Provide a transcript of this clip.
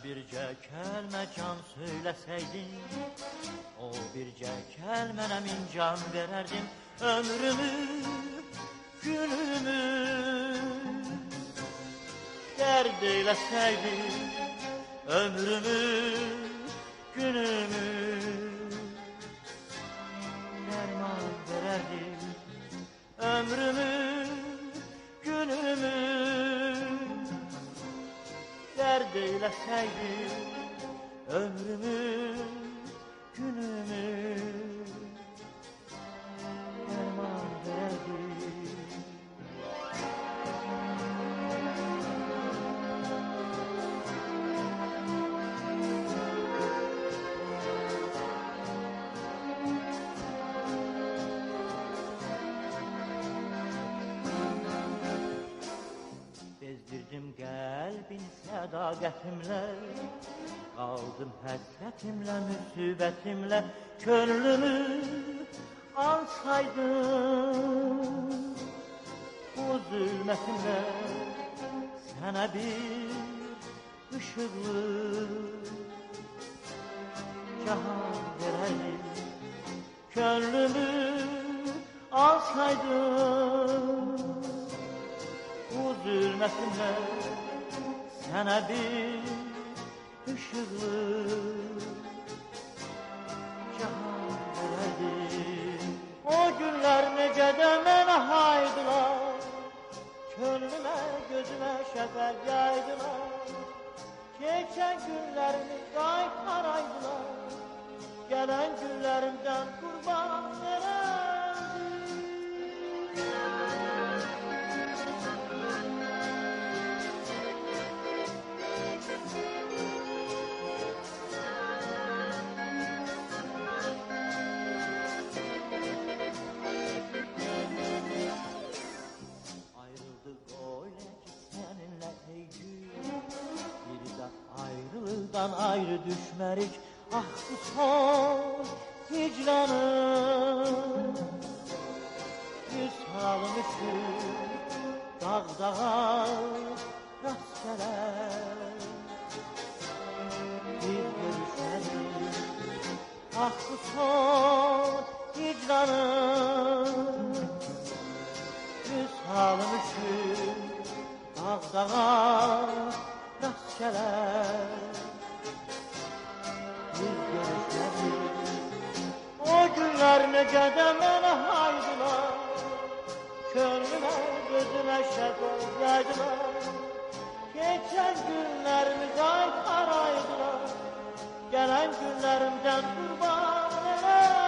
bircə kəlmə can söyləsəydin, o bircə kəlmənə min can verərdim. Ömrümü, günümü dərd eyləsəydin, ömrümü, günümü dərman verərdim. Ömrümü, günümü dərd eyləsəydin, ömrümü, günümü dərman verərdim. Bezdirdim qəlbini sədaqətimlə, qaldım həsrətimlə, müsibətimlə. Könlümü alsaydın bu zülmətimlə, sənə bir ışıqlı cahan verərdim. Könlümü alsaydın bu zülmətimlə, sənə bir ışıqlı cahan verərdim. O günlər necə də mənə haydılar, könlümə, gözümə şəfəq yaydılar. Keçən günlərimi qaytaraydılar, gələn günlərimdən qurban verərdim. Ayrı düşmərik, ah bu son hicranım. Yüz halım üçün dağ-dağa rast gələr. Bir görüşmərik, ah bu son hicranım. Yüz halım üçün dağ-dağa rast gələr. O günlər necə də mənə haydılar, könlümə, gözümə şəfəq yaydılar. Keçən günlərimi qaytaraydılar, gələn günlərimdən qurban verər.